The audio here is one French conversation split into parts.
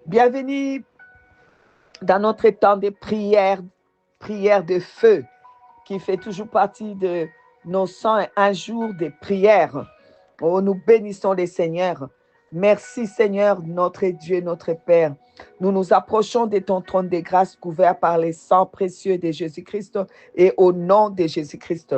Bienvenue dans notre temps de prière, prière de feu, qui fait toujours partie de nos 101 jours de prière. Oh, nous bénissons les Seigneurs. Merci Seigneur, notre Dieu, notre Père. Nous nous approchons de ton trône de grâce couvert par les sangs précieux de Jésus-Christ et au nom de Jésus-Christ.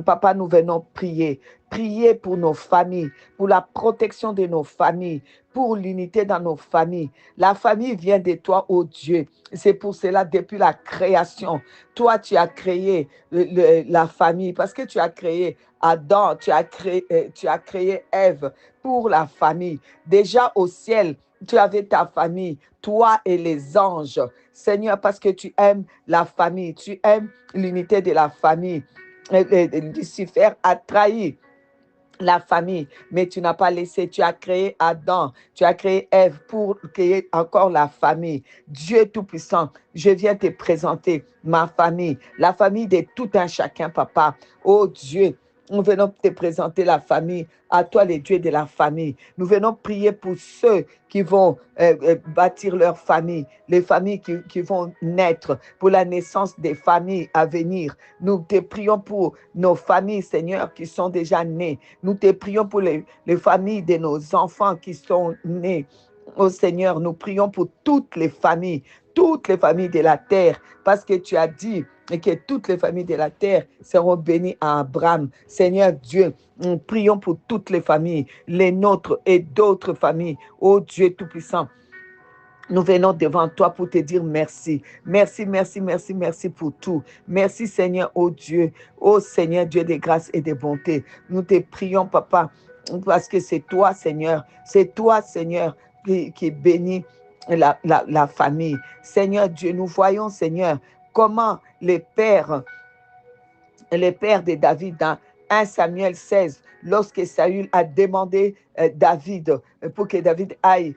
Papa, nous venons prier. Prier pour nos familles, pour la protection de nos familles, pour l'unité dans nos familles. La famille vient de toi, ô Dieu. C'est pour cela, depuis la création, toi, tu as créé la famille parce que tu as créé Adam, tu as créé Ève pour la famille. Déjà au ciel, tu avais ta famille, toi et les anges. Seigneur, parce que tu aimes la famille, tu aimes l'unité de la famille. Lucifer a trahi la famille, mais tu n'as pas laissé, tu as créé Adam, tu as créé Ève pour créer encore la famille. Dieu Tout-Puissant, je viens te présenter ma famille, la famille de tout un chacun, papa. Oh Dieu, nous venons te présenter la famille, à toi les dieux de la famille. Nous venons prier pour ceux qui vont bâtir leur famille, les familles qui vont naître, pour la naissance des familles à venir. Nous te prions pour nos familles, Seigneur, qui sont déjà nées. Nous te prions pour les familles de nos enfants qui sont nés. Oh Seigneur, nous prions pour toutes les familles de la terre, parce que tu as dit que toutes les familles de la terre seront bénies à Abraham. Seigneur Dieu, nous prions pour toutes les familles, les nôtres et d'autres familles. Oh Dieu Tout-Puissant, nous venons devant toi pour te dire merci. Merci, merci, merci, merci pour tout. Merci Seigneur, oh Dieu, oh Seigneur, Dieu de grâce et de bonté. Nous te prions, Papa, parce que c'est toi, Seigneur, qui bénit la famille. Seigneur Dieu, nous voyons, Seigneur, comment les pères de David dans 1 Samuel 16, lorsque Saül a demandé David pour que David aille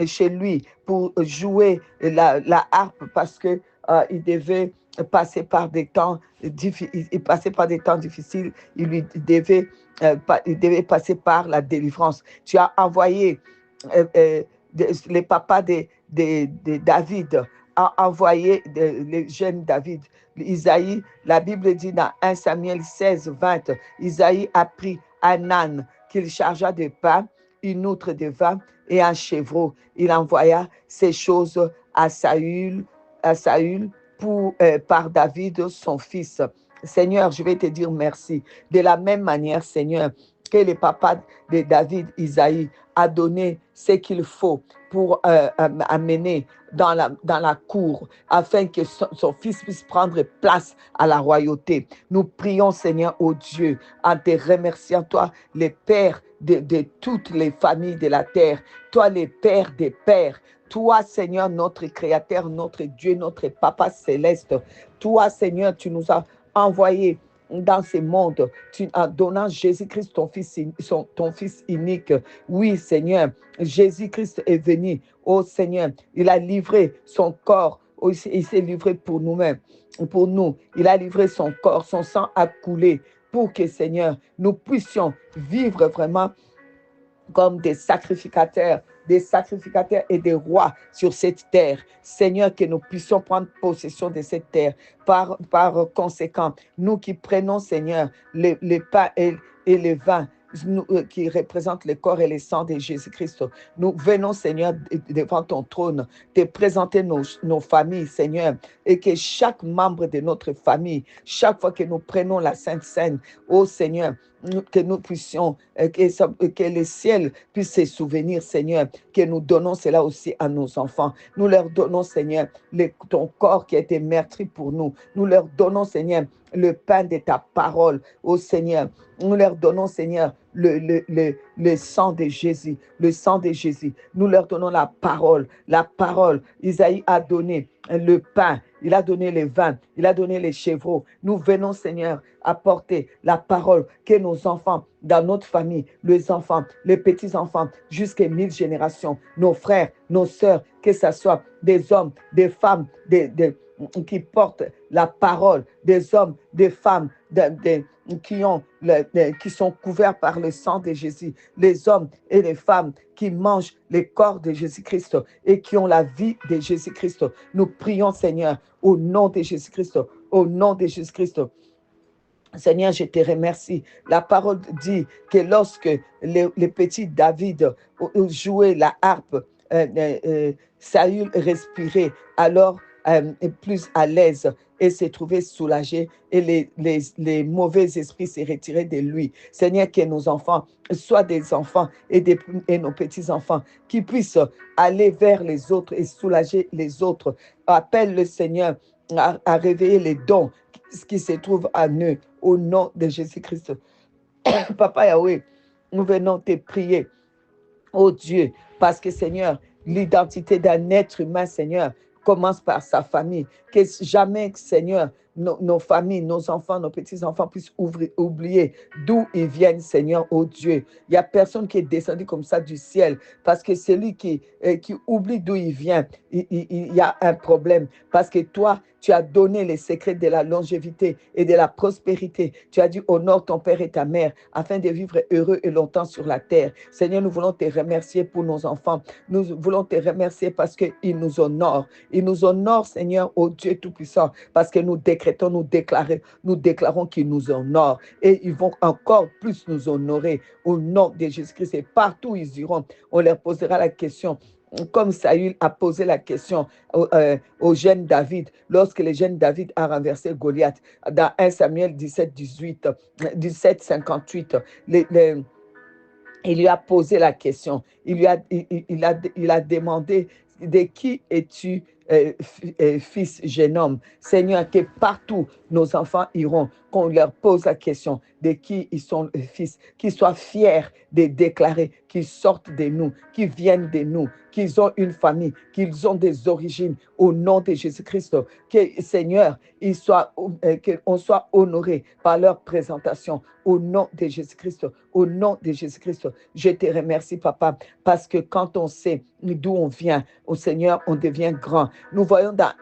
chez lui pour jouer la harpe parce que il devait passer par des temps difficiles, il devait passer par la délivrance. Tu as envoyé les papas de David, a envoyé le jeune David. Isaïe, la Bible dit dans 1 Samuel 16, 20, Isaïe a pris un âne qu'il chargea de pain, une outre de vin et un chevreau. Il envoya ces choses à Saül par David, son fils. Seigneur, je vais te dire merci. De la même manière, Seigneur, que le papa de David, Isaïe, a donné ce qu'il faut pour amener dans la cour, afin que son fils puisse prendre place à la royauté. Nous prions, Seigneur, oh Dieu, en te remerciant, toi, les pères de toutes les familles de la terre, toi, les pères des pères, toi, Seigneur, notre Créateur, notre Dieu, notre Papa céleste, toi, Seigneur, tu nous as envoyés dans ce monde, tu as donné Jésus-Christ, ton fils unique. Oui, Seigneur, Jésus-Christ est venu. Oh Seigneur, il a livré son corps. Il s'est livré pour nous-mêmes, pour nous. Il a livré son corps, son sang a coulé pour que, Seigneur, nous puissions vivre vraiment comme des sacrificateurs et des rois sur cette terre. Seigneur, que nous puissions prendre possession de cette terre. Par conséquent, nous qui prenons, Seigneur, le pain et le vin, qui représentent le corps et le sang de Jésus-Christ. Nous venons, Seigneur, devant ton trône, te présenter nos familles, Seigneur, et que chaque membre de notre famille, chaque fois que nous prenons la Sainte Seine, ô Seigneur, que nous puissions, que le ciel puisse se souvenir, Seigneur, que nous donnons cela aussi à nos enfants. Nous leur donnons, Seigneur, ton corps qui a été meurtri pour nous. Nous leur donnons, Seigneur, le pain de ta parole, ô Seigneur. Nous leur donnons, Seigneur, le sang de Jésus, le sang de Jésus. Nous leur donnons la parole, la parole. Isaïe a donné le pain, il a donné le vin, il a donné les chevreaux. Nous venons, Seigneur, apporter la parole que nos enfants, dans notre famille, les enfants, les petits-enfants, jusqu'à 1000 générations, nos frères, nos sœurs, que ce soit des hommes, des femmes, qui portent la parole, des hommes, des femmes, qui sont couverts par le sang de Jésus, les hommes et les femmes qui mangent les corps de Jésus-Christ et qui ont la vie de Jésus-Christ. Nous prions, Seigneur, au nom de Jésus-Christ, au nom de Jésus-Christ. Seigneur, je te remercie. La parole dit que lorsque les petits David jouaient la harpe, Saül respirait alors plus à l'aise et s'est trouvé soulagé et les mauvais esprits s'est retirés de lui. Seigneur, que nos enfants soient des enfants et nos petits-enfants qui puissent aller vers les autres et soulager les autres. Appelle le Seigneur à réveiller les dons qui se trouvent en eux au nom de Jésus-Christ. Papa Yahweh, nous venons te prier, oh Dieu, parce que Seigneur, l'identité d'un être humain, Seigneur, commence par sa famille. Que jamais, Seigneur, nos familles, nos enfants, nos petits-enfants puissent oublier d'où ils viennent, Seigneur, oh Dieu. Il n'y a personne qui est descendu comme ça du ciel, parce que celui qui oublie d'où il vient, il y a un problème. Parce que toi, tu as donné les secrets de la longévité et de la prospérité. Tu as dit, honore ton père et ta mère, afin de vivre heureux et longtemps sur la terre. Seigneur, nous voulons te remercier pour nos enfants. Nous voulons te remercier parce qu'ils nous honorent. Ils nous honorent, Seigneur, ô Dieu Tout-Puissant, parce que nous décrétons, nous déclarons qu'ils nous honorent. Et ils vont encore plus nous honorer au nom de Jésus-Christ. Et partout où ils iront, on leur posera la question, comme Saül a posé la question au jeune David, lorsque le jeune David a renversé Goliath, dans 1 Samuel 17, 58, il lui a posé la question, il a demandé, de qui es-tu fils, jeune homme? Seigneur, que partout nos enfants iront, qu'on leur pose la question de qui ils sont fils, qu'ils soient fiers de déclarer qu'ils sortent de nous, qu'ils viennent de nous, qu'ils ont une famille, qu'ils ont des origines au nom de Jésus-Christ. Que, Seigneur, qu'on soit honoré par leur présentation au nom de Jésus-Christ. Au nom de Jésus-Christ, je te remercie, Papa, parce que quand on sait d'où on vient, au Seigneur, on devient grand. Nous voyons dans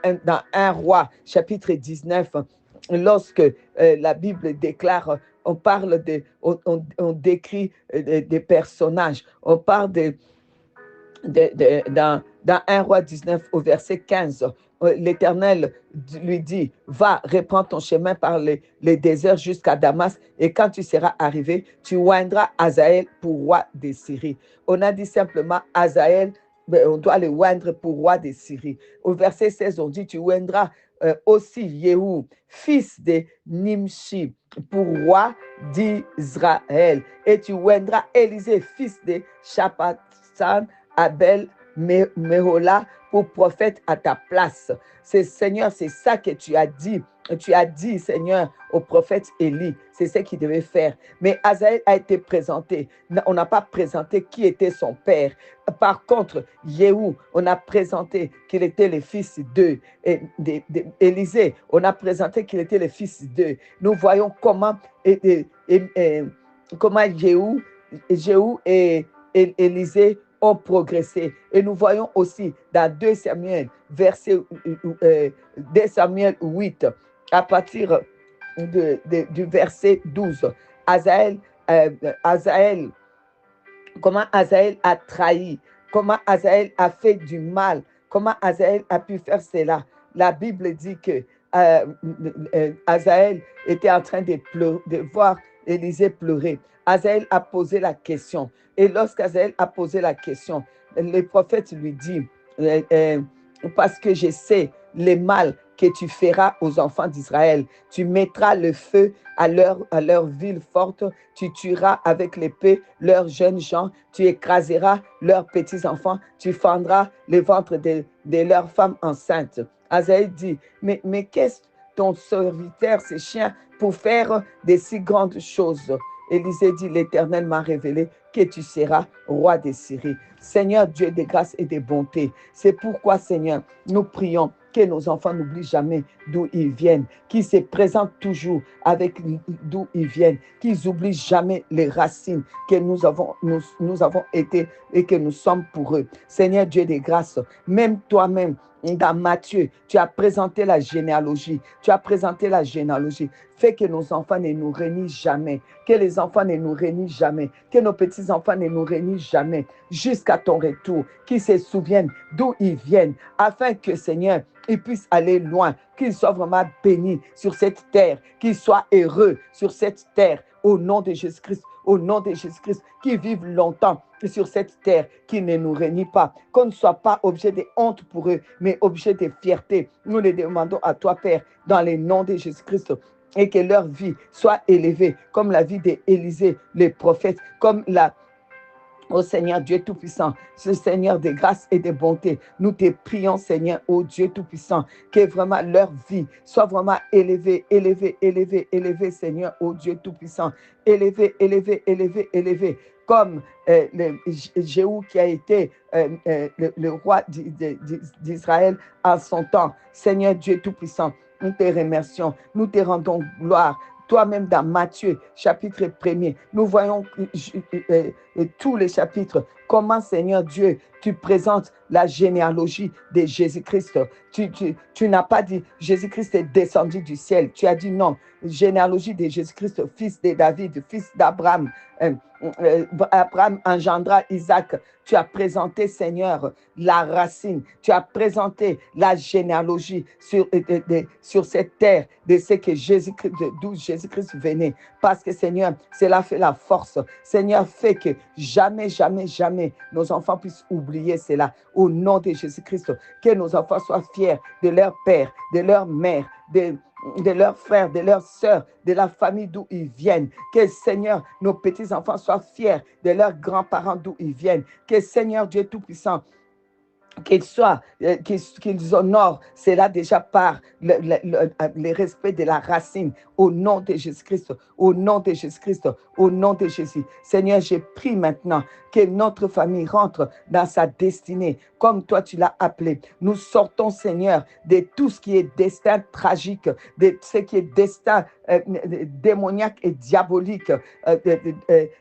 1 Roi, chapitre 19, lorsque la Bible déclare, on parle on décrit des personnages, on parle dans 1 Roi 19 au verset 15, l'Éternel lui dit, va, reprends ton chemin par les déserts jusqu'à Damas, et quand tu seras arrivé, tu oindras Hazaël pour roi de Syrie. On a dit simplement Hazaël, on doit le oindre pour roi de Syrie. Au verset 16, on dit, tu oindras aussi Yehou, fils de Nimshi, pour roi d'Israël. Et tu oindras Élisée, fils de Shaphatsan, Abel, Mehola, pour prophète à ta place. Seigneur, c'est ça que tu as dit. Tu as dit, Seigneur, au prophète Élie, c'est ce qu'il devait faire. Mais Hazaël a été présenté. On n'a pas présenté qui était son père. Par contre, Yehou, on a présenté qu'il était le fils d'Élisée. On a présenté qu'il était le fils d'eux. Nous voyons comment Yehou et Élisée ont progressé. Et nous voyons aussi dans 2 Samuel, 2 Samuel 8, à partir du verset 12, comment Hazaël a trahi, comment Hazaël a fait du mal, comment Hazaël a pu faire cela. La Bible dit que Hazaël était en train de voir Élisée pleurer. Hazaël a posé la question. Et lorsqu'Hazaël a posé la question, le prophète lui dit, parce que je sais le mal que tu feras aux enfants d'Israël. Tu mettras le feu à leur ville forte, tu tueras avec l'épée leurs jeunes gens, tu écraseras leurs petits-enfants, tu fendras les ventres de leurs femmes enceintes. Hazaël dit, mais qu'est-ce ton serviteur, ces chiens, pour faire de si grandes choses? Élisée dit, l'Éternel m'a révélé que tu seras roi de Syrie. Seigneur Dieu de grâce et de bonté, c'est pourquoi, Seigneur, nous prions que nos enfants n'oublient jamais d'où ils viennent, qu'ils se présentent toujours avec d'où ils viennent, qu'ils n'oublient jamais les racines que nous avons été et que nous sommes pour eux. Seigneur Dieu de grâce, même toi-même, dans Matthieu, tu as présenté la généalogie. Tu as présenté la généalogie. Fais que nos enfants ne nous renient jamais. Que les enfants ne nous renient jamais. Que nos petits-enfants ne nous renient jamais. Jusqu'à ton retour. Qu'ils se souviennent d'où ils viennent. Afin que, Seigneur, ils puissent aller loin. Qu'ils soient vraiment bénis sur cette terre. Qu'ils soient heureux sur cette terre. Au nom de Jésus-Christ. Au nom de Jésus-Christ. Qu'ils vivent longtemps sur cette terre, qui ne nous réunit pas, qu'on ne soit pas objet de honte pour eux, mais objet de fierté. Nous les demandons à toi, Père, dans le nom de Jésus-Christ, et que leur vie soit élevée, comme la vie d'Élisée, les prophètes, comme la ô Seigneur Dieu Tout-Puissant, ce Seigneur de grâce et de bonté, nous te prions, Seigneur, ô Dieu Tout-Puissant, que vraiment leur vie soit vraiment élevée, élevée, élevée, élevée, Seigneur, ô Dieu Tout-Puissant, élevée, élevée, élevée, élevée, comme Jéhu qui a été le roi d'Israël en son temps. Seigneur Dieu Tout-Puissant, nous te remercions, nous te rendons gloire. Toi-même dans Matthieu, chapitre 1er, nous voyons tous les chapitres, comment, Seigneur Dieu, tu présentes la généalogie de Jésus-Christ. Tu n'as pas dit Jésus-Christ est descendu du ciel. Tu as dit non, généalogie de Jésus-Christ, fils de David, fils d'Abraham. Abraham engendra Isaac. Tu as présenté, Seigneur, la racine. Tu as présenté la généalogie sur cette terre de ce que Jésus-Christ, d'où Jésus-Christ venait. Parce que, Seigneur, cela fait la force. Seigneur, fait que jamais, jamais, jamais nos enfants puissent oublier cela. Au nom de Jésus-Christ, que nos enfants soient fiers de leur père, de leur mère, de leurs frères, de leurs sœurs, de la famille d'où ils viennent. Que, Seigneur, nos petits-enfants soient fiers de leurs grands-parents d'où ils viennent. Que, Seigneur Dieu Tout-Puissant, qu'ils honorent cela déjà par le respect de la racine, au nom de Jésus-Christ, au nom de Jésus-Christ, au nom de Jésus. Seigneur, je prie maintenant que notre famille rentre dans sa destinée, comme toi tu l'as appelé. Nous sortons, Seigneur, de tout ce qui est destin tragique, de ce qui est destin démoniaque et diabolique,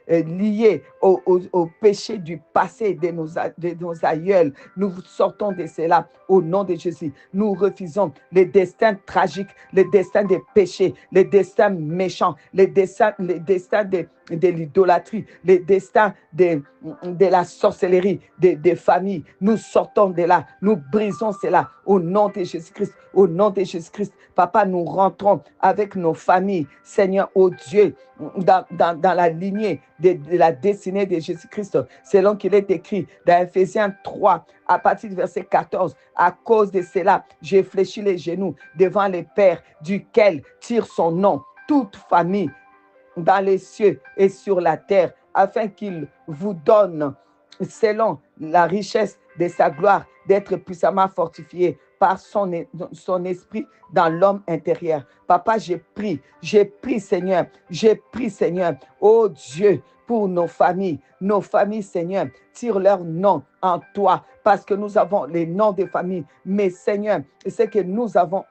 lié au péché du passé de nos aïeuls. Nous sortons de cela au nom de Jésus. Nous refusons les destins tragiques, les destins des péchés, les destins méchants, les destins de l'idolâtrie, les destins de la sorcellerie, des familles. Nous sortons de là, nous brisons cela au nom de Jésus-Christ, au nom de Jésus-Christ. Papa, nous rentrons avec nos familles, Seigneur, oh Dieu, dans la lignée de la destinée de Jésus-Christ, selon qu'il est écrit dans Ephésiens 3, à partir du verset 14. À cause de cela, j'ai fléchi les genoux devant le Père, duquel tire son nom, toute famille dans les cieux et sur la terre, afin qu'il vous donne, selon la richesse de sa gloire, d'être puissamment fortifié par son esprit dans l'homme intérieur. Papa, j'ai pris, Seigneur, oh Dieu, pour nos familles, Seigneur, tire leur nom en toi, parce que nous avons les noms des familles, mais Seigneur, c'est que nous avons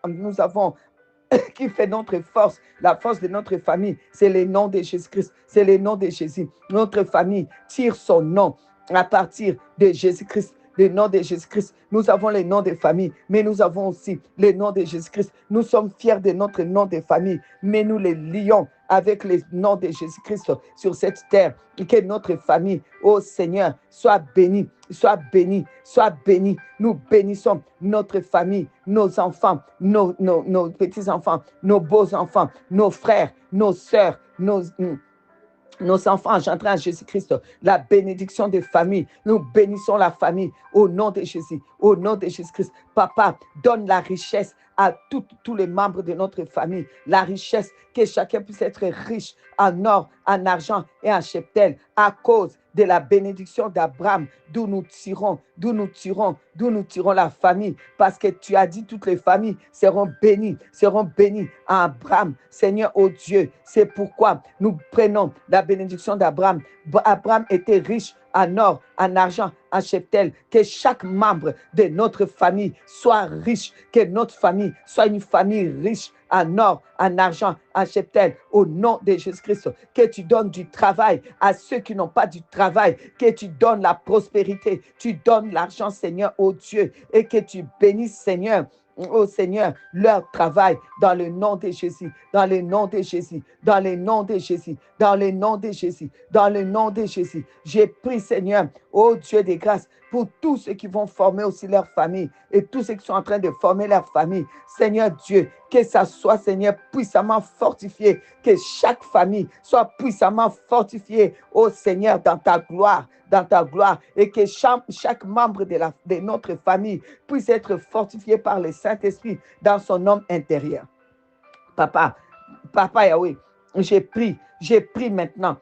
qui fait notre force, la force de notre famille, c'est le nom de Jésus-Christ, c'est le nom de Jésus. Notre famille tire son nom à partir de Jésus-Christ, le nom de Jésus-Christ. Nous avons les noms de famille, mais nous avons aussi le nom de Jésus-Christ. Nous sommes fiers de notre nom de famille, mais nous les lions avec le nom de Jésus-Christ sur cette terre. Et que notre famille, ô Seigneur, soit bénie, soit bénie, soit bénie. Nous bénissons notre famille, nos enfants, nos petits-enfants, nos beaux-enfants, nos frères, nos sœurs, nos enfants engendrés en Jésus-Christ, la bénédiction des familles. Nous bénissons la famille au nom de Jésus, au nom de Jésus-Christ. Papa, donne la richesse à tous les membres de notre famille, la richesse, que chacun puisse être riche en or, en argent et en cheptel, à cause de la bénédiction d'Abraham, d'où nous tirons la famille, parce que tu as dit toutes les familles seront bénies à Abraham. Seigneur, oh Dieu, c'est pourquoi nous prenons la bénédiction d'Abraham. Abraham était riche en or, en argent, en cheptel, que chaque membre de notre famille soit riche, que notre famille soit une famille riche en or, en argent, en cheptel, au nom de Jésus-Christ. Que tu donnes du travail à ceux qui n'ont pas du travail, que tu donnes la prospérité, tu donnes l'argent, Seigneur, ô Dieu, et que tu bénisses, Seigneur, oh Seigneur, leur travail dans le nom de Jésus, dans le nom de Jésus, dans le nom de Jésus, dans le nom de Jésus, dans le nom de Jésus. J'ai pris, Seigneur, oh Dieu des grâces, pour tous ceux qui vont former aussi leur famille et tous ceux qui sont en train de former leur famille. Seigneur Dieu, que ça soit, Seigneur, puissamment fortifié, que chaque famille soit puissamment fortifiée, oh Seigneur, dans ta gloire, et que chaque membre de notre famille puisse être fortifié par le Saint-Esprit dans son homme intérieur. Papa Yahweh, j'ai pris maintenant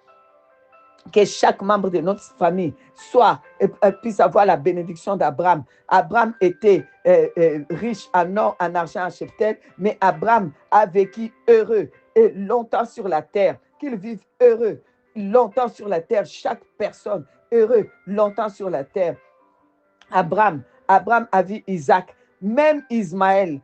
que chaque membre de notre famille puisse avoir la bénédiction d'Abraham. Abraham était riche en or, en argent, en cheptel, mais Abraham a vécu heureux et longtemps sur la terre. Qu'il vive heureux longtemps sur la terre, chaque personne heureux longtemps sur la terre. Abraham a vu Isaac, même Ismaël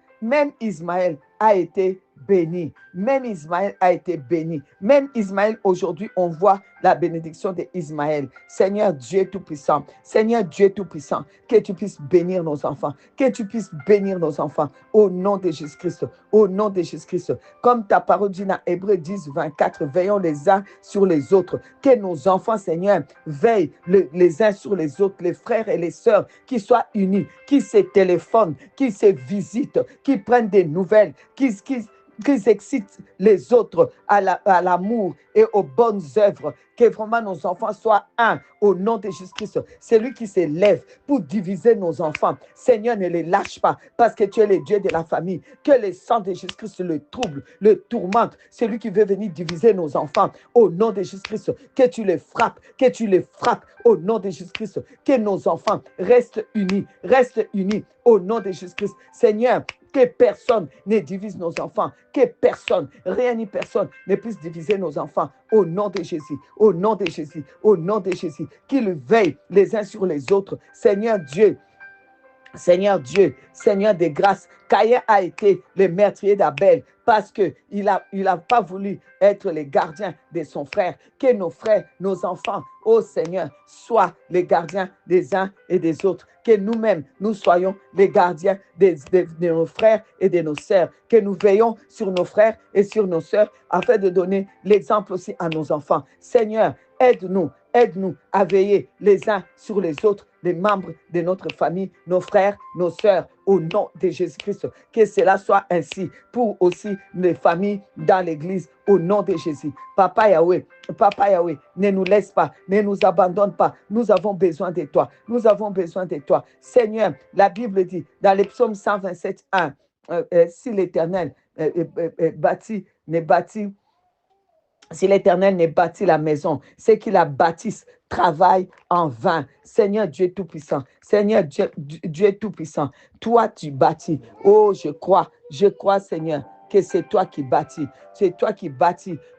a été béni. Même Ismaël a été béni. Même Ismaël, aujourd'hui, on voit la bénédiction d'Ismaël. Seigneur Dieu Tout-Puissant, Seigneur Dieu Tout-Puissant, que tu puisses bénir nos enfants, que tu puisses bénir nos enfants au nom de Jésus-Christ, au nom de Jésus-Christ. Comme ta parole dit dans Hébreux 10, 24, veillons les uns sur les autres. Que nos enfants, Seigneur, veillent les uns sur les autres, les frères et les sœurs, qui soient unis, qui se téléphonent, qui se visitent, qui prennent des nouvelles, qui excitent les autres à l'amour et aux bonnes œuvres. Que vraiment nos enfants soient un au nom de Jésus-Christ. C'est lui qui s'élève pour diviser nos enfants. Seigneur, ne les lâche pas parce que tu es le Dieu de la famille. Que le sang de Jésus-Christ le trouble, le tourmente. C'est lui qui veut venir diviser nos enfants au nom de Jésus-Christ. Que tu les frappes au nom de Jésus-Christ. Que nos enfants restent unis au nom de Jésus-Christ. Seigneur, que personne ne divise nos enfants, que personne, rien ni personne ne puisse diviser nos enfants au nom de Jésus, au nom de Jésus, au nom de Jésus, qu'ils veillent les uns sur les autres. Seigneur Dieu, Seigneur des grâces, Caïn a été le meurtrier d'Abel parce qu'il n'a pas voulu être le gardien de son frère. Que nos frères, nos enfants, ô Seigneur, soient les gardiens des uns et des autres. Que nous-mêmes, nous soyons les gardiens de nos frères et de nos sœurs. Que nous veillons sur nos frères et sur nos sœurs afin de donner l'exemple aussi à nos enfants. Seigneur, aide-nous à veiller les uns sur les autres, les membres de notre famille, nos frères, nos sœurs, au nom de Jésus-Christ. Que cela soit ainsi pour aussi les familles dans l'église, au nom de Jésus. Papa Yahweh, ne nous laisse pas, ne nous abandonne pas. Nous avons besoin de toi. Seigneur, la Bible dit dans les psaumes 127, 1, si l'Éternel si l'Éternel ne bâtit la maison, c'est qu'il la bâtisse, travaille en vain. Seigneur Dieu Tout-Puissant, Seigneur Dieu Tout-Puissant, toi tu bâtis. Oh, je crois Seigneur, que c'est toi qui bâtis.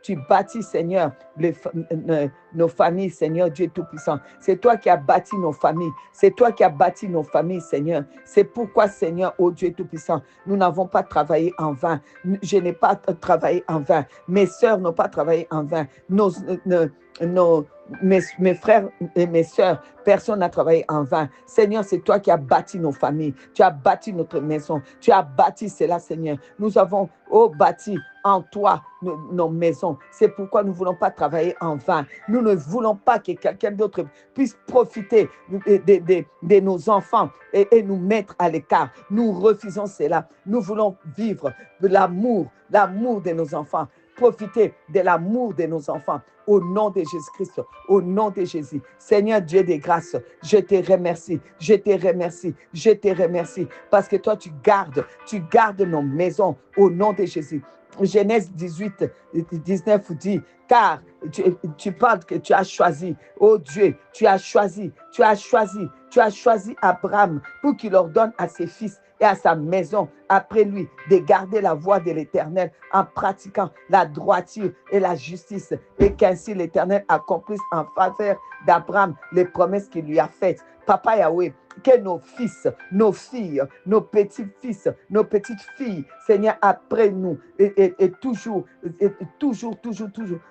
Tu bâtis, Seigneur, nos familles, Seigneur Dieu Tout-Puissant. C'est toi qui as bâti nos familles. Seigneur. C'est pourquoi, Seigneur, oh Dieu Tout-Puissant, nous n'avons pas travaillé en vain. Je n'ai pas travaillé en vain. Mes sœurs n'ont pas travaillé en vain. Mes frères et mes sœurs, personne n'a travaillé en vain. Seigneur, c'est toi qui as bâti nos familles. Tu as bâti notre maison. Tu as bâti cela, Seigneur. Nous avons bâti en toi nos maisons. C'est pourquoi nous ne voulons pas travailler en vain. Nous ne voulons pas que quelqu'un d'autre puisse profiter de nos enfants et nous mettre à l'écart. Nous refusons cela. Nous voulons vivre de l'amour de nos enfants. Profiter de l'amour de nos enfants. Au nom de Jésus-Christ, au nom de Jésus. Seigneur Dieu des grâces, je te remercie parce que toi, tu gardes nos maisons au nom de Jésus. Genèse 18, 19 dit, car tu parles que tu as choisi, oh Dieu, tu as choisi Abraham pour qu'il ordonne à ses fils et à sa maison après lui de garder la voie de l'Éternel en pratiquant la droiture et la justice, et qu'ainsi l'Éternel accomplisse en faveur d'Abraham les promesses qu'il lui a faites. Papa Yahweh, que nos fils, nos filles, nos petits-fils, nos petites-filles, Seigneur, après nous, et toujours, toujours,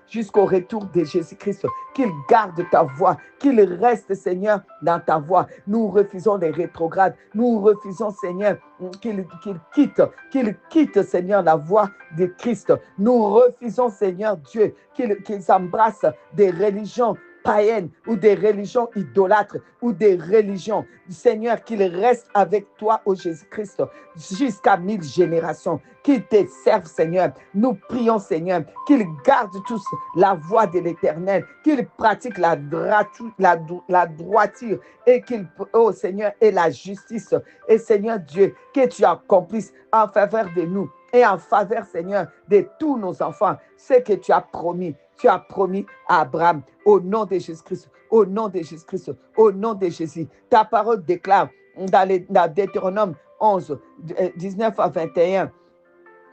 jusqu'au retour de Jésus-Christ, qu'ils gardent ta voix, qu'ils restent, Seigneur, dans ta voix. Nous refusons les rétrogrades, nous refusons, Seigneur, qu'ils quittent, Seigneur, la voie de Christ. Nous refusons, Seigneur Dieu, qu'ils embrassent des religions païennes ou des religions idolâtres ou des religions. Seigneur, qu'ils restent avec toi, ô Jésus-Christ, jusqu'à 1000 générations, qu'ils te servent, Seigneur. Nous prions, Seigneur, qu'ils gardent tous la voie de l'Éternel, qu'ils pratiquent la droiture et qu'ils, ô Seigneur, et la justice. Et Seigneur Dieu, que tu accomplisses en faveur de nous et en faveur, Seigneur, de tous nos enfants, ce que tu as promis. Tu as promis à Abraham, au nom de Jésus-Christ, au nom de Jésus-Christ, au nom de Jésus. Ta parole déclare dans Deutéronome 11, 19 à 21,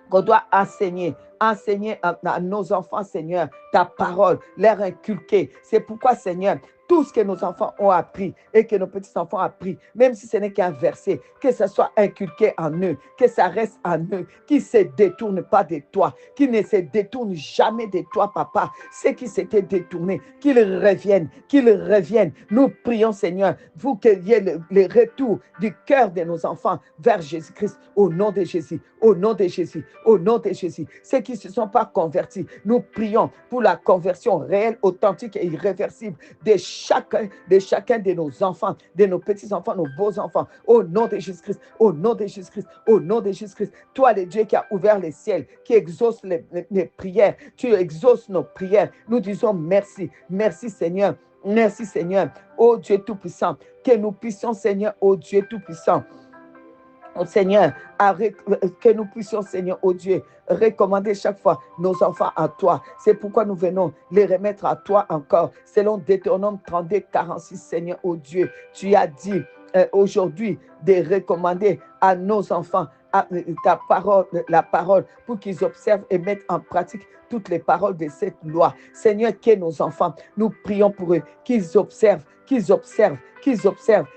qu'on doit enseigner à nos enfants, Seigneur, ta parole, leur inculquer. C'est pourquoi, Seigneur, tout ce que nos enfants ont appris et que nos petits-enfants ont appris, même si ce n'est qu'un verset, que ça soit inculqué en eux, que ça reste en eux, qu'ils ne se détournent pas de toi, qu'ils ne se détournent jamais de toi, Papa. Ceux qui s'étaient détournés, qu'ils reviennent. Nous prions, Seigneur, pour qu'il y ait le retour du cœur de nos enfants vers Jésus-Christ, au nom de Jésus, au nom de Jésus, au nom de Jésus. Ceux qui ne se sont pas convertis, nous prions pour la conversion réelle, authentique et irréversible de chacun de nos enfants, de nos petits-enfants, nos beaux-enfants, au nom de Jésus-Christ, au nom de Jésus-Christ, au nom de Jésus-Christ. Toi, le Dieu qui a ouvert les ciels, qui exauce les prières, tu exauces nos prières. Nous disons merci, merci Seigneur, merci Seigneur, ô Dieu Tout-Puissant, que nous puissions, Seigneur, ô Dieu Tout-Puissant, oh Seigneur, que nous puissions, Seigneur, oh Dieu, recommander chaque fois nos enfants à toi. C'est pourquoi nous venons les remettre à toi encore. Selon Deutéronome 32, 46, Seigneur, oh Dieu, tu as dit aujourd'hui de recommander à nos enfants ta parole, la parole, pour qu'ils observent et mettent en pratique toutes les paroles de cette loi. Seigneur, que nos enfants, nous prions pour eux, qu'ils observent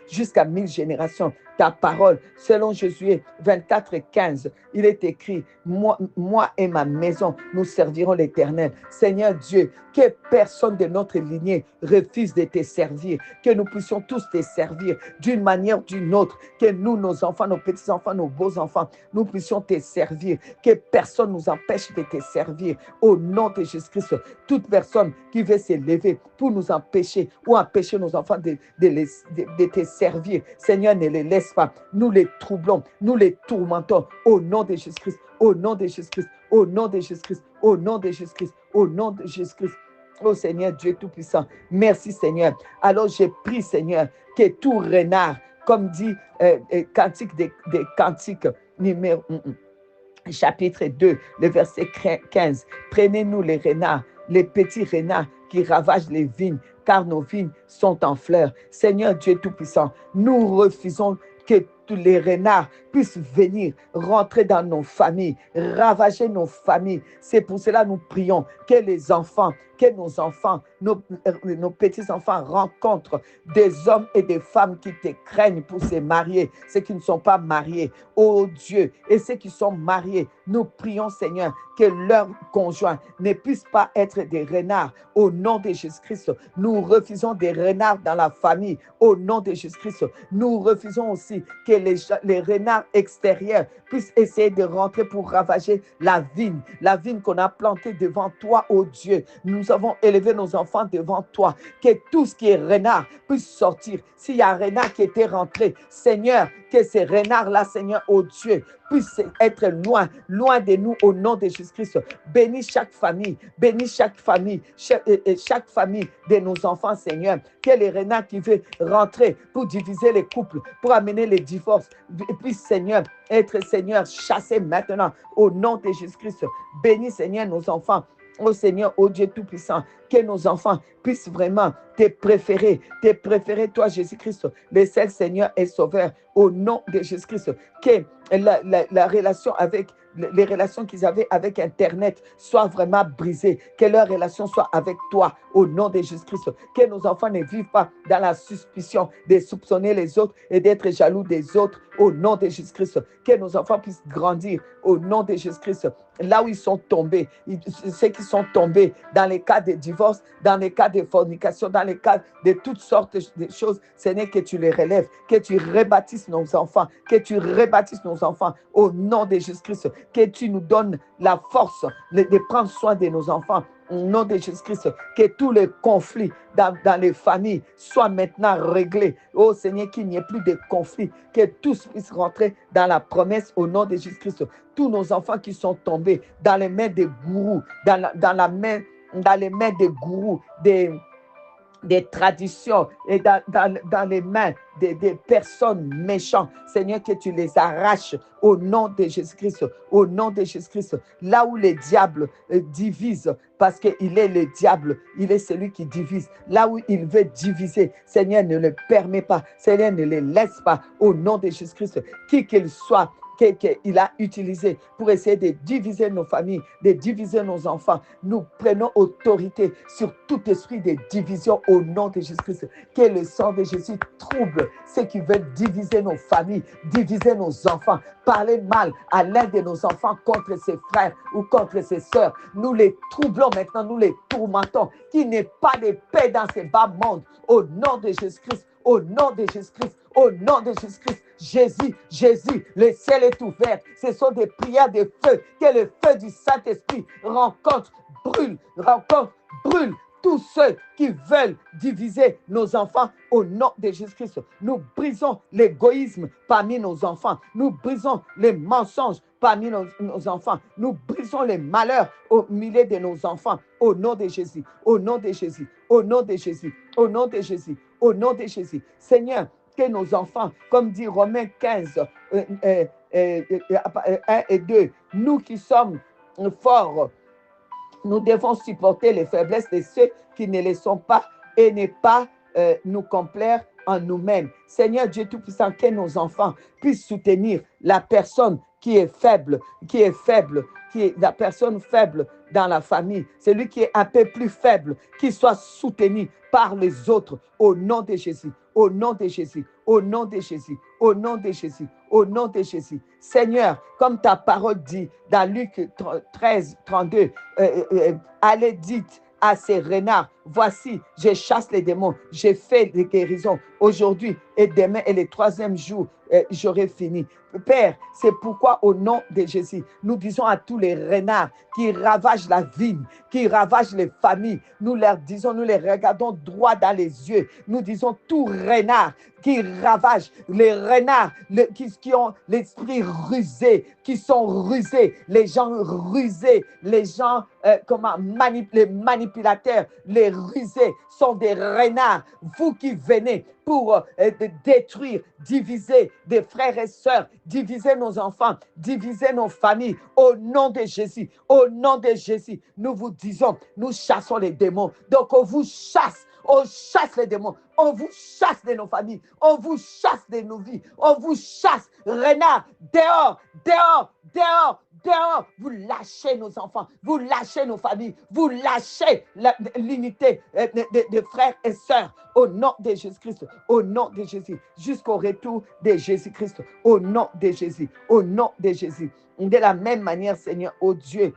jusqu'à 1000 générations ta parole. Selon Josué 24, 15, il est écrit, moi et ma maison, nous servirons l'Éternel. Seigneur Dieu, que personne de notre lignée refuse de te servir, que nous puissions tous te servir d'une manière ou d'une autre, que nous, nos enfants, nos petits-enfants, nos beaux-enfants, nous puissions te servir, que personne nous empêche de te servir. Au nom de Jésus-Christ, toute personne qui veut se lever pour nous empêcher ou empêcher nos enfants de te servir, Seigneur, ne les laisse pas. Nous les troublons, nous les tourmentons au nom de Jésus-Christ, au nom de Jésus-Christ, au nom de Jésus-Christ, au nom de Jésus-Christ, au nom de Jésus-Christ. Oh Seigneur Dieu Tout-Puissant, merci Seigneur. Alors j'ai pris, Seigneur, que tout renard, comme dit Cantique des Cantiques, numéro chapitre 2, le verset 15, prenez-nous les renards, les petits renards qui ravagent les vignes, car nos vignes sont en fleurs. Seigneur Dieu Tout-Puissant, nous refusons que tous les renards puissent venir, rentrer dans nos familles, ravager nos familles. C'est pour cela que nous prions que les enfants, que nos enfants, nos petits-enfants rencontrent des hommes et des femmes qui te craignent pour se marier, ceux qui ne sont pas mariés. Oh Dieu, et ceux qui sont mariés, nous prions Seigneur que leurs conjoints ne puissent pas être des renards. Au nom de Jésus-Christ, nous refusons des renards dans la famille. Au nom de Jésus-Christ, nous refusons aussi que les renards extérieurs puissent essayer de rentrer pour ravager la vigne qu'on a plantée devant toi, oh Dieu. Nous avons élevé nos enfants devant toi, que tout ce qui est renard puisse sortir. S'il y a un renard qui était rentré, Seigneur, que ces renards-là, Seigneur, oh Dieu, puissent être loin de nous au nom de Jésus-Christ. Bénis chaque famille de nos enfants, Seigneur. Que les renards qui veulent rentrer pour diviser les couples, pour amener les divorces, puissent, Seigneur, être, Seigneur, chassés maintenant au nom de Jésus-Christ. Bénis, Seigneur, nos enfants. Oh Seigneur, oh Dieu Tout-Puissant, que nos enfants puissent vraiment te préférer, toi Jésus-Christ, le seul Seigneur et Sauveur, au nom de Jésus-Christ. Que la relation avec les relations qu'ils avaient avec Internet soient vraiment brisées, que leur relation soit avec toi, au nom de Jésus-Christ. Que nos enfants ne vivent pas dans la suspicion de soupçonner les autres et d'être jaloux des autres, au nom de Jésus-Christ. Que nos enfants puissent grandir, au nom de Jésus-Christ. Là où ils sont tombés, ceux qui sont tombés dans les cas de divorce, dans les cas de fornication, dans les cas de toutes sortes de choses, Seigneur, que tu les relèves, que tu rebâtisses nos enfants, que tu rebâtisses nos enfants au nom de Jésus-Christ, que tu nous donnes la force de prendre soin de nos enfants au nom de Jésus-Christ, que tous les conflits dans les familles soient maintenant réglés. Oh Seigneur, qu'il n'y ait plus de conflits, que tous puissent rentrer dans la promesse au nom de Jésus-Christ. Tous nos enfants qui sont tombés dans les mains des gourous, dans les mains des gourous, des traditions et dans les mains des personnes méchantes. Seigneur, que tu les arraches au nom de Jésus-Christ, au nom de Jésus-Christ. Là où les diables divisent, parce qu'il est le diable, il est celui qui divise. Là où il veut diviser, Seigneur, ne le permet pas. Seigneur, ne les laisse pas au nom de Jésus-Christ. Qui qu'il soit, qu'il a utilisé pour essayer de diviser nos familles, de diviser nos enfants. Nous prenons autorité sur tout esprit de division au nom de Jésus-Christ. Que le sang de Jésus trouble ceux qui veulent diviser nos familles, diviser nos enfants, parler mal à l'un de nos enfants contre ses frères ou contre ses sœurs. Nous les troublons maintenant, nous les tourmentons. Qu'il n'y ait pas de paix dans ce bas monde au nom de Jésus-Christ. Au nom de Jésus-Christ, au nom de Jésus-Christ, Jésus, le ciel est ouvert. Ce sont des prières de feu. Que le feu du Saint-Esprit brûle tous ceux qui veulent diviser nos enfants au nom de Jésus-Christ. Nous brisons l'égoïsme parmi nos enfants. Nous brisons les mensonges parmi nos enfants. Nous brisons les malheurs au milieu de nos enfants au nom de Jésus, au nom de Jésus, au nom de Jésus, au nom de Jésus, au nom de Jésus. Seigneur, que nos enfants, comme dit Romains 15, 1 et 2, nous qui sommes forts, nous devons supporter les faiblesses de ceux qui ne les sont pas et ne pas nous complaire en nous-mêmes. Seigneur Dieu Tout-Puissant, que nos enfants puissent soutenir la personne qui est faible, qui est la personne faible dans la famille, celui qui est un peu plus faible, qui soit soutenu par les autres au nom de Jésus, au nom de Jésus, au nom de Jésus, au nom de Jésus, au nom de Jésus. Seigneur, comme ta parole dit dans Luc 13, 32, allez dites à ces renards, voici, je chasse les démons, j'ai fait des guérisons aujourd'hui et demain et le troisième jour, j'aurai fini. Père, c'est pourquoi au nom de Jésus, nous disons à tous les renards qui ravagent la vigne, qui ravagent les familles, nous leur disons, nous les regardons droit dans les yeux, nous disons tout renard qui ravagent, les renards qui ont l'esprit rusé, qui sont rusés, les gens rusés, les gens les manipulateurs, les rusés sont des renards. Vous qui venez pour détruire, diviser des frères et sœurs, diviser nos enfants, diviser nos familles, au nom de Jésus, au nom de Jésus, nous vous disons, nous chassons les démons. Donc on vous chasse. On chasse les démons, on vous chasse de nos familles, on vous chasse de nos vies, on vous chasse, renard, dehors, dehors, dehors, dehors. Vous lâchez nos enfants, vous lâchez nos familles, vous lâchez l'unité de frères et sœurs au nom de Jésus-Christ, au nom de Jésus, jusqu'au retour de Jésus-Christ, au nom de Jésus, au nom de Jésus. De la même manière, Seigneur, oh Dieu,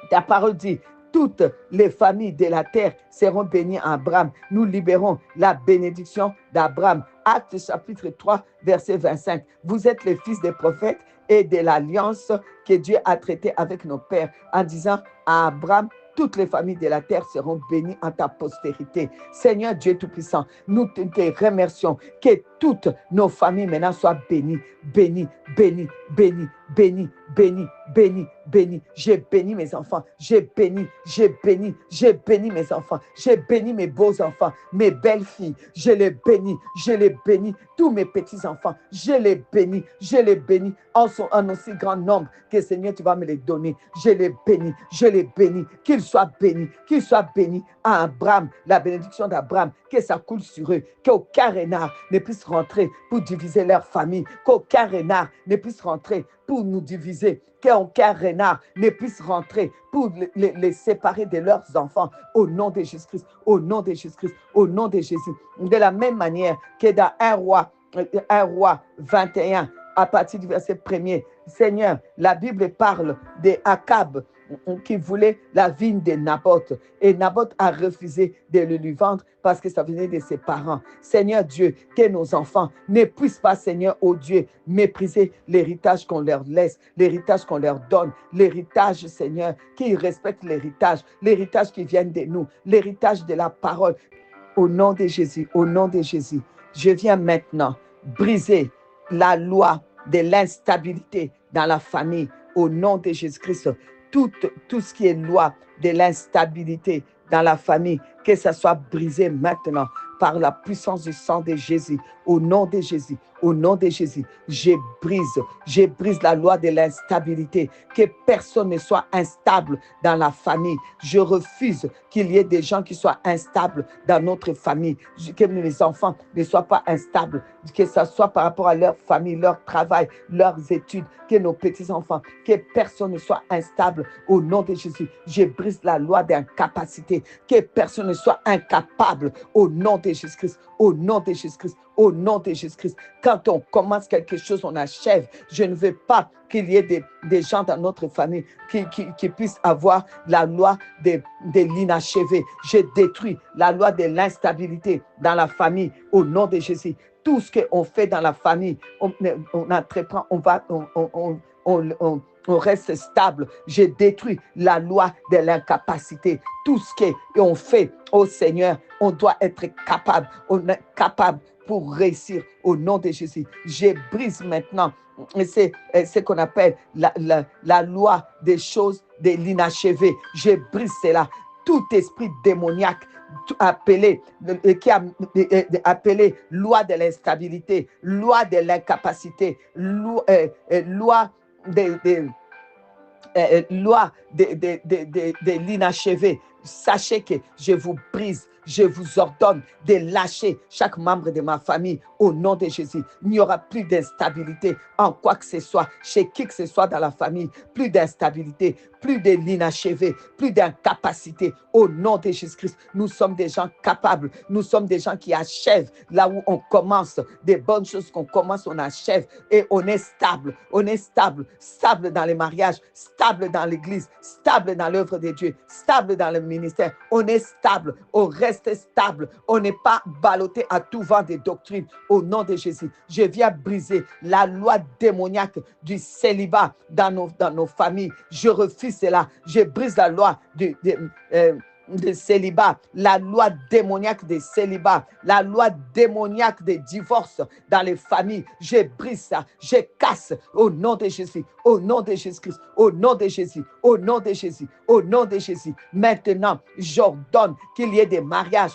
ta parole dit, toutes les familles de la terre seront bénies en Abraham. Nous libérons la bénédiction d'Abraham. Actes chapitre 3, verset 25. Vous êtes les fils des prophètes et de l'alliance que Dieu a traitée avec nos pères en disant à Abraham, toutes les familles de la terre seront bénies en ta postérité. Seigneur Dieu Tout-Puissant, nous te remercions que toutes nos familles maintenant soient bénies, bénies, bénies, bénies, bénies, bénies, bénies, bénies. J'ai béni mes enfants, j'ai béni mes enfants, j'ai béni mes beaux enfants, mes belles filles, je les bénis, tous mes petits enfants, je les bénis en aussi grand nombre que Seigneur tu vas me les donner. Je les bénis, qu'ils soient bénis à Abraham, la bénédiction d'Abraham, que ça coule sur eux, qu'aucun renard ne puisse rentrer pour diviser leur famille, qu'aucun renard ne puisse rentrer pour nous diviser, qu'aucun renard ne puisse rentrer pour les séparer de leurs enfants, au nom de Jésus-Christ, au nom de Jésus-Christ, au nom de Jésus. De la même manière que dans 1 roi 21, à partir du verset 1er, Seigneur, la Bible parle d'Akab qui voulait la vigne de Naboth. Et Naboth a refusé de le lui vendre parce que ça venait de ses parents. Seigneur Dieu, que nos enfants ne puissent pas, Seigneur, oh Dieu, mépriser l'héritage qu'on leur laisse, l'héritage qu'on leur donne, l'héritage, Seigneur, qu'ils respectent l'héritage qui vient de nous, l'héritage de la parole. Au nom de Jésus, au nom de Jésus, je viens maintenant briser la loi de l'instabilité dans la famille, au nom de Jésus-Christ. Tout ce qui est loi de l'instabilité dans la famille, que ça soit brisé maintenant par la puissance du sang de Jésus, au nom de Jésus, au nom de Jésus. Je brise la loi de l'instabilité, que personne ne soit instable dans la famille. Je refuse qu'il y ait des gens qui soient instables dans notre famille, que mes enfants ne soient pas instables, que ce soit par rapport à leur famille, leur travail, leurs études, que nos petits-enfants, que personne ne soit instable au nom de Jésus. Je brise la loi d'incapacité, que personne ne soit incapable au nom de Jésus-Christ, au nom de Jésus-Christ, au nom de Jésus-Christ. Quand on commence quelque chose, on achève. Je ne veux pas qu'il y ait des gens dans notre famille qui puissent avoir la loi de l'inachevé. Je détruis la loi de l'instabilité dans la famille au nom de Jésus. Tout ce qu'on fait dans la famille, on entreprend, on reste stable. Je détruis la loi de l'incapacité. Tout ce qu'on fait au Seigneur, on doit être capable. On est capable pour réussir au nom de Jésus. Je brise maintenant, c'est ce qu'on appelle la loi des choses de l'inachevé. Je brise cela. Tout esprit démoniaque appelé loi de l'instabilité, loi de l'incapacité, loi de l'inachevé. Sachez que je vous brise, je vous ordonne de lâcher chaque membre de ma famille au nom de Jésus. Il n'y aura plus d'instabilité en quoi que ce soit, chez qui que ce soit dans la famille. Plus d'instabilité, plus de l'inachevé, plus d'incapacité. Au nom de Jésus-Christ, nous sommes des gens capables. Nous sommes des gens qui achèvent là où on commence. Des bonnes choses qu'on commence, on achève. Et on est stable. On est stable. Stable dans les mariages, stable dans l'église, stable dans l'œuvre de Dieu, stable dans le ministère. On est stable. On reste stable. On n'est pas ballotté à tout vent des doctrines. Au nom de Jésus, je viens briser la loi démoniaque du célibat dans nos familles. Je refuse cela. Je brise la loi de célibat, la loi démoniaque des célibats, la loi démoniaque des divorces dans les familles. Je brise ça, je casse au nom de Jésus, au nom de Jésus-Christ, au nom de Jésus, au nom de Jésus, au nom de Jésus. Maintenant, j'ordonne qu'il y ait des mariages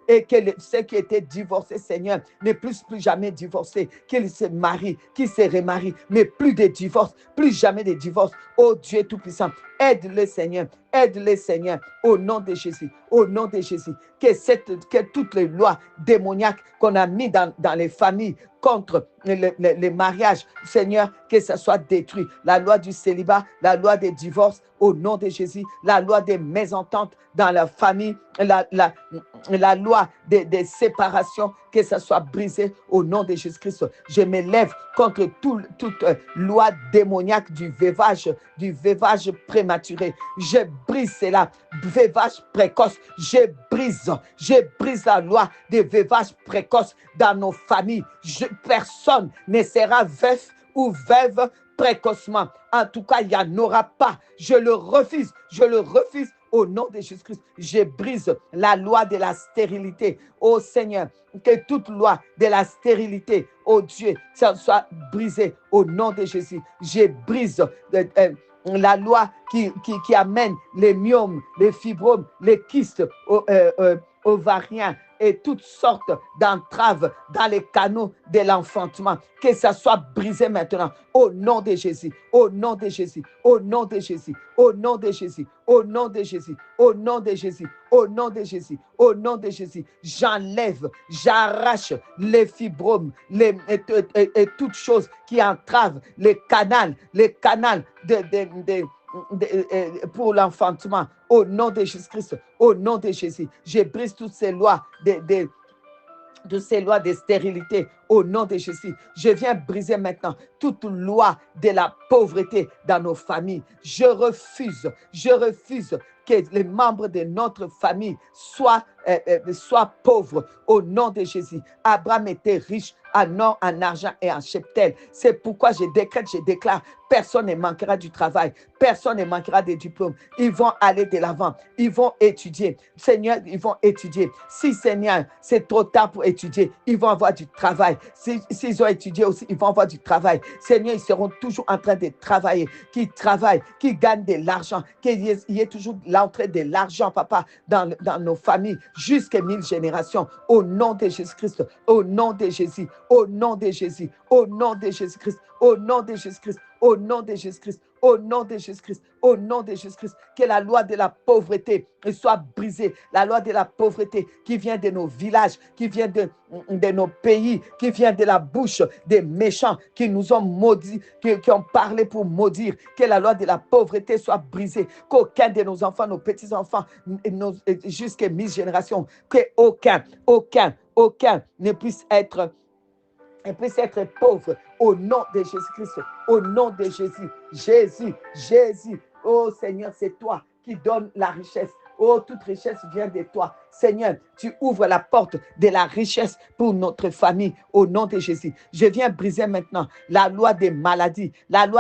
et que ceux qui étaient divorcés, Seigneur, ne puissent plus jamais divorcer, qu'ils se marient, qu'ils se remarient, mais plus de divorce, plus jamais de divorce. Oh Dieu Tout-Puissant, aide-le Seigneur, au nom de Jésus, au nom de Jésus, que toutes les lois démoniaques qu'on a mis dans les familles contre les mariages, Seigneur, que ça soit détruit. La loi du célibat, la loi des divorces, au nom de Jésus, la loi des mésententes dans la famille, la loi des séparations, que ça soit brisé au nom de Jésus-Christ. Je m'élève contre toute loi démoniaque du veuvage prématuré. Je brise cela, veuvage précoce. Je brise la loi des veuvages précoces dans nos familles. Personne ne sera veuf ou veuve précocement. En tout cas, il n'y en aura pas. Je le refuse au nom de Jésus-Christ. Je brise la loi de la stérilité. Oh Seigneur, que toute loi de la stérilité, oh Dieu, ça soit brisée au nom de Jésus. Je brise la loi qui amène les myomes, les fibromes, les kystes ovariens et toutes sortes d'entraves dans les canaux de l'enfantement, que ça soit brisé maintenant, au nom de Jésus, au nom de Jésus, au nom de Jésus, au nom de Jésus, au nom de Jésus, au nom de Jésus, au nom de Jésus, au nom de Jésus, j'enlève, j'arrache les fibromes, et toutes choses qui entravent les canaux pour l'enfantement, au nom de Jésus-Christ, au nom de Jésus, je brise toutes ces lois de ces lois de stérilité au nom de Jésus. Je viens briser maintenant toute loi de la pauvreté dans nos familles. Je refuse que les membres de notre famille soient pauvres au nom de Jésus. Abraham était riche en or, en argent et en cheptel. C'est pourquoi je déclare, personne ne manquera du travail, personne ne manquera des diplômes. Ils vont aller de l'avant, ils vont étudier. Seigneur, ils vont étudier. Si, Seigneur, c'est trop tard pour étudier, ils vont avoir du travail. S'ils ont étudié aussi, ils vont avoir du travail. Seigneur, ils seront toujours en train de travailler, qui travaillent, qui gagnent de l'argent, qu'il y ait toujours l'entrée de l'argent, papa, dans nos familles, jusqu'à 1000 générations. Au nom de Jésus-Christ, au nom de Jésus, au nom de Jésus, au nom de Jésus-Christ, au nom de Jésus-Christ, au nom de Jésus-Christ, au nom de Jésus-Christ, au nom de Jésus-Christ, que la loi de la pauvreté soit brisée, la loi de la pauvreté qui vient de nos villages, qui vient de nos pays, qui vient de la bouche des méchants qui nous ont maudits, qui ont parlé pour maudire, que la loi de la pauvreté soit brisée, qu'aucun de nos enfants, nos petits-enfants, jusqu'à 1000 générations, qu'aucun ne puisse être pauvre au nom de Jésus-Christ, au nom de Jésus. Jésus, oh Seigneur, c'est toi qui donnes la richesse. Oh, toute richesse vient de toi. Seigneur, tu ouvres la porte de la richesse pour notre famille au nom de Jésus. Je viens briser maintenant la loi des maladies dans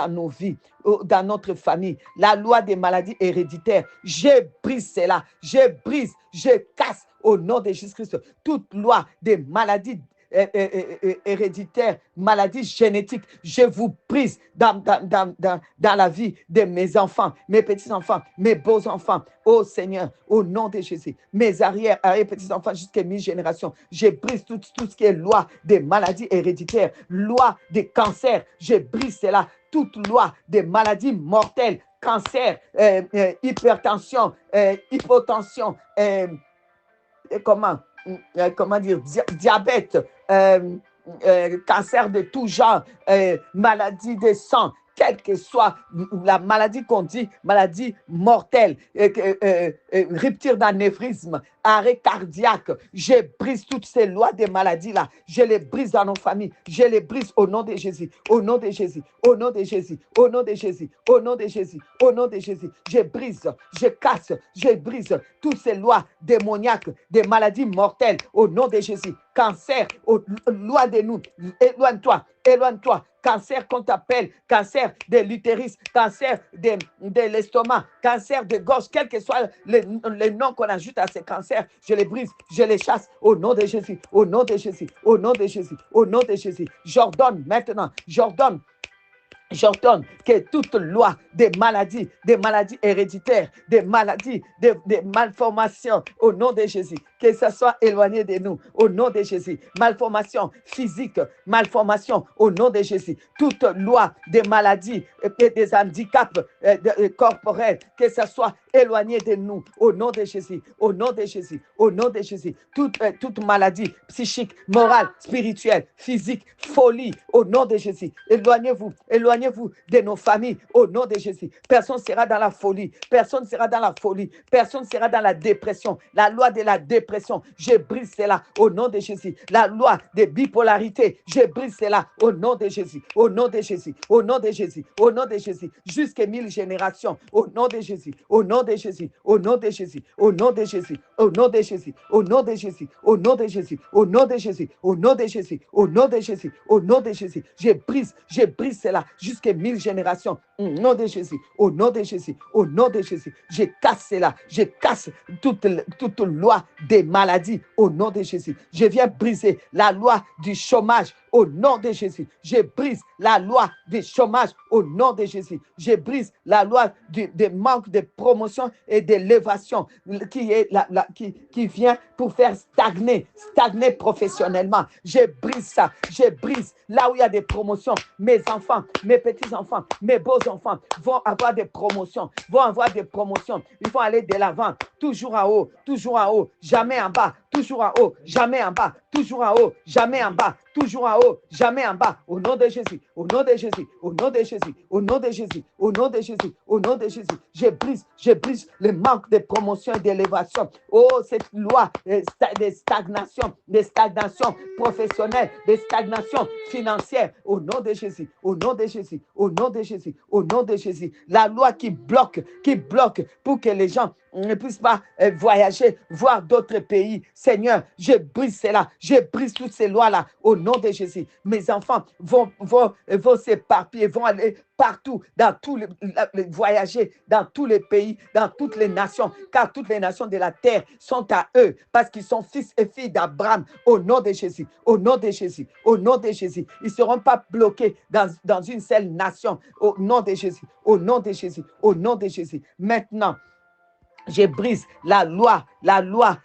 nos vies, dans notre famille, la loi des maladies héréditaires. Je brise cela, je casse au nom de Jésus-Christ toute loi des maladies héréditaires, maladies génétiques, je vous brise dans la vie de mes enfants, mes petits-enfants, mes beaux-enfants. Oh Seigneur, au nom de Jésus, mes arrière-petits-enfants jusqu'à 1000 générations, je brise tout ce qui est loi des maladies héréditaires, loi des cancers, je brise cela, toute loi des maladies mortelles, cancer, hypertension, hypotension, comment dire, diabète, cancer de tout genre, maladie de sang, quelle que soit la maladie qu'on dit, maladie mortelle, rupture d'anévrisme, arrêt cardiaque, je brise toutes ces lois des maladies-là, je les brise dans nos familles, je les brise au nom de Jésus, au nom de Jésus, au nom de Jésus, au nom de Jésus, au nom de Jésus, au nom de Jésus, je brise, je casse, je brise toutes ces lois démoniaques, des maladies mortelles, au nom de Jésus, cancer, loin de nous, éloigne-toi, cancer qu'on t'appelle, cancer de l'utérus, cancer de l'estomac, cancer de gorge, quel que soit le nom qu'on ajoute à ces cancers, je les brise, je les chasse au nom de Jésus, au nom de Jésus, au nom de Jésus, au nom de Jésus. J'ordonne maintenant, j'ordonne que toute loi des maladies héréditaires, des maladies, des malformations, au nom de Jésus, que ça soit éloigné de nous, au nom de Jésus. Malformation physique, malformation, au nom de Jésus. Toute loi des maladies et des handicaps corporels, que ça soit éloigné de nous, au nom de Jésus, au nom de Jésus, au nom de Jésus. Toute maladie psychique, morale, spirituelle, physique, folie, au nom de Jésus. Éloignez-vous de nos familles, au nom de Jésus. Personne ne sera dans la folie, personne ne sera dans la folie, personne ne sera dans la dépression. La loi de la dépression, je brise cela au nom de Jésus. La loi de bipolarité, je brise cela au nom de Jésus, au nom de Jésus, au nom de Jésus, au nom de Jésus, jusqu'à 1000 générations, au nom de Jésus, au nom de Jésus, au nom de Jésus, au nom de Jésus, au nom de Jésus, au nom de Jésus, au nom de Jésus, au nom de Jésus, au nom de Jésus, au nom de Jésus, au nom de Jésus, je brise cela jusqu'à 1000 générations, au nom de Jésus, au nom de Jésus, au nom de Jésus, je casse cela, je casse toute loi des maladies au nom de Jésus. Je viens briser la loi du chômage au nom de Jésus. Je brise la loi du chômage au nom de Jésus. Je brise la loi du manque de promotion et d'élévation qui vient pour faire stagner professionnellement. Je brise ça. Je brise là où il y a des promotions. Mes enfants, mes petits-enfants, mes beaux-enfants vont avoir des promotions, Ils vont aller de l'avant, toujours en haut, jamais en bas, toujours en haut, jamais en bas, toujours en haut, jamais en bas, toujours en haut, jamais en bas. Au nom de Jésus, au nom de Jésus, au nom de Jésus, au nom de Jésus, au nom de Jésus, au nom de Jésus. Je brise le manque de promotion et d'élévation. Oh, cette loi de stagnation professionnelle, de stagnation financière. Au nom de Jésus, au nom de Jésus, au nom de Jésus, au nom de Jésus. La loi qui bloque pour que les gens ne puissent pas voyager, voir d'autres pays. Seigneur, je brise cela, je brise toutes ces lois-là au nom de Jésus. Mes enfants vont s'éparpiller, vont aller partout, voyager dans tous les pays, dans toutes les nations, car toutes les nations de la terre sont à eux, parce qu'ils sont fils et filles d'Abraham, au nom de Jésus, au nom de Jésus, au nom de Jésus. Ils ne seront pas bloqués dans une seule nation, au nom de Jésus, au nom de Jésus, au nom de Jésus. Maintenant, je brise la loi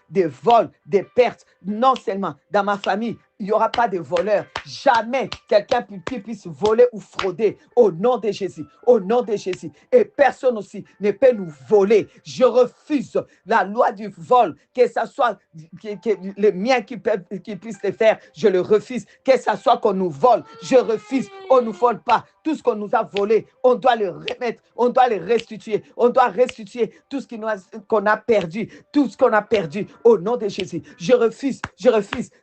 des vols, des pertes. Non seulement dans ma famille, il n'y aura pas de voleurs. Jamais quelqu'un qui puisse voler ou frauder au nom de Jésus. Au nom de Jésus. Et personne aussi ne peut nous voler. Je refuse la loi du vol. Que ce soit les miens qui puissent le faire, je le refuse. Que ce soit qu'on nous vole, je refuse. On ne nous vole pas. Tout ce qu'on nous a volé, on doit le remettre. On doit le restituer. On doit restituer tout ce qu'on a perdu. Tout ce qu'on a perdu au nom de Jésus. Je refuse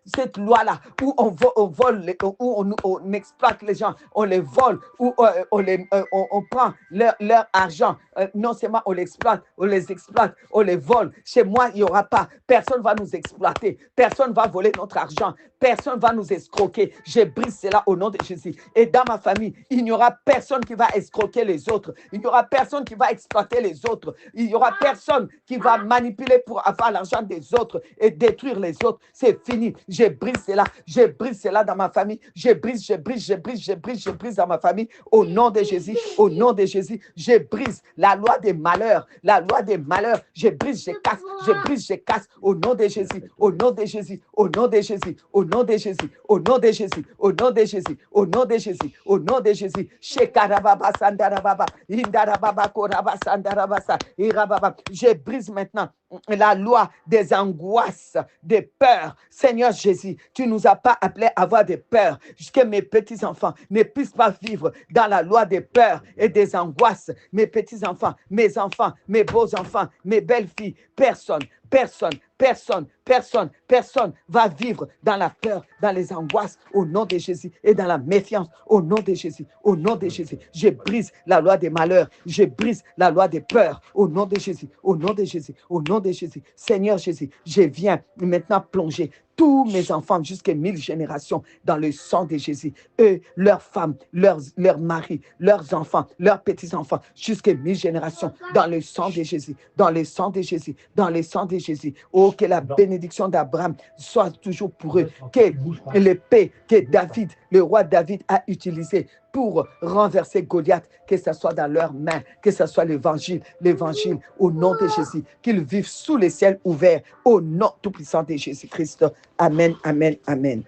cette loi-là où on vole, où on exploite les gens, on les vole, où on prend leur argent. Non seulement on l'exploite, on les exploite, on les vole. Chez moi, il n'y aura pas. Personne ne va nous exploiter. Personne ne va voler notre argent. Personne ne va nous escroquer. Je brise cela au nom de Jésus. Et dans ma famille, il n'y aura personne qui va escroquer les autres. Il n'y aura personne qui va exploiter les autres. Il n'y aura personne qui va manipuler pour avoir l'argent des autres et détruire les autres. C'est fini. Je brise cela. Je brise cela dans ma famille. Je brise dans ma famille. Au nom de Jésus. Au nom de Jésus. Je brise la loi des malheurs. La loi des malheurs. Je brise, je casse. Je brise, je casse. Au nom de Jésus. Au nom de Jésus. Au nom de Jésus. Au nom de Jésus. Au nom de Jésus. Au nom de Jésus. Au nom de Jésus. Au nom de Jésus. Shekarababa sandarababa. Indarababa koraba sandarabasa. Irababa. Je brise maintenant la loi des angoisses, des peurs. Seigneur Jésus, tu ne nous as pas appelés à avoir des peurs. Que mes petits-enfants ne puissent pas vivre dans la loi des peurs et des angoisses. Mes petits-enfants, mes beaux-enfants, mes belles-filles, personne va vivre dans la peur, dans les angoisses, au nom de Jésus, et dans la méfiance, au nom de Jésus, au nom de Jésus. Je brise la loi des malheurs, je brise la loi des peurs, au nom de Jésus, au nom de Jésus, au nom de Jésus. Seigneur Jésus, je viens maintenant plonger tous mes enfants jusqu'à 1000 générations dans le sang de Jésus. Eux, leurs femmes, leurs maris, leurs enfants, leurs petits-enfants, jusqu'à 1000 générations dans le sang de Jésus, dans le sang de Jésus, dans le sang de Jésus. Oh, que la bénédiction d'Abraham soit toujours pour eux. Que l'épée que David, le roi David, a utilisée pour renverser Goliath, que ce soit dans leurs mains, que ce soit l'évangile, au nom de Jésus, qu'ils vivent sous les ciels ouverts, au nom tout-puissant de Jésus-Christ. Amen, amen, amen.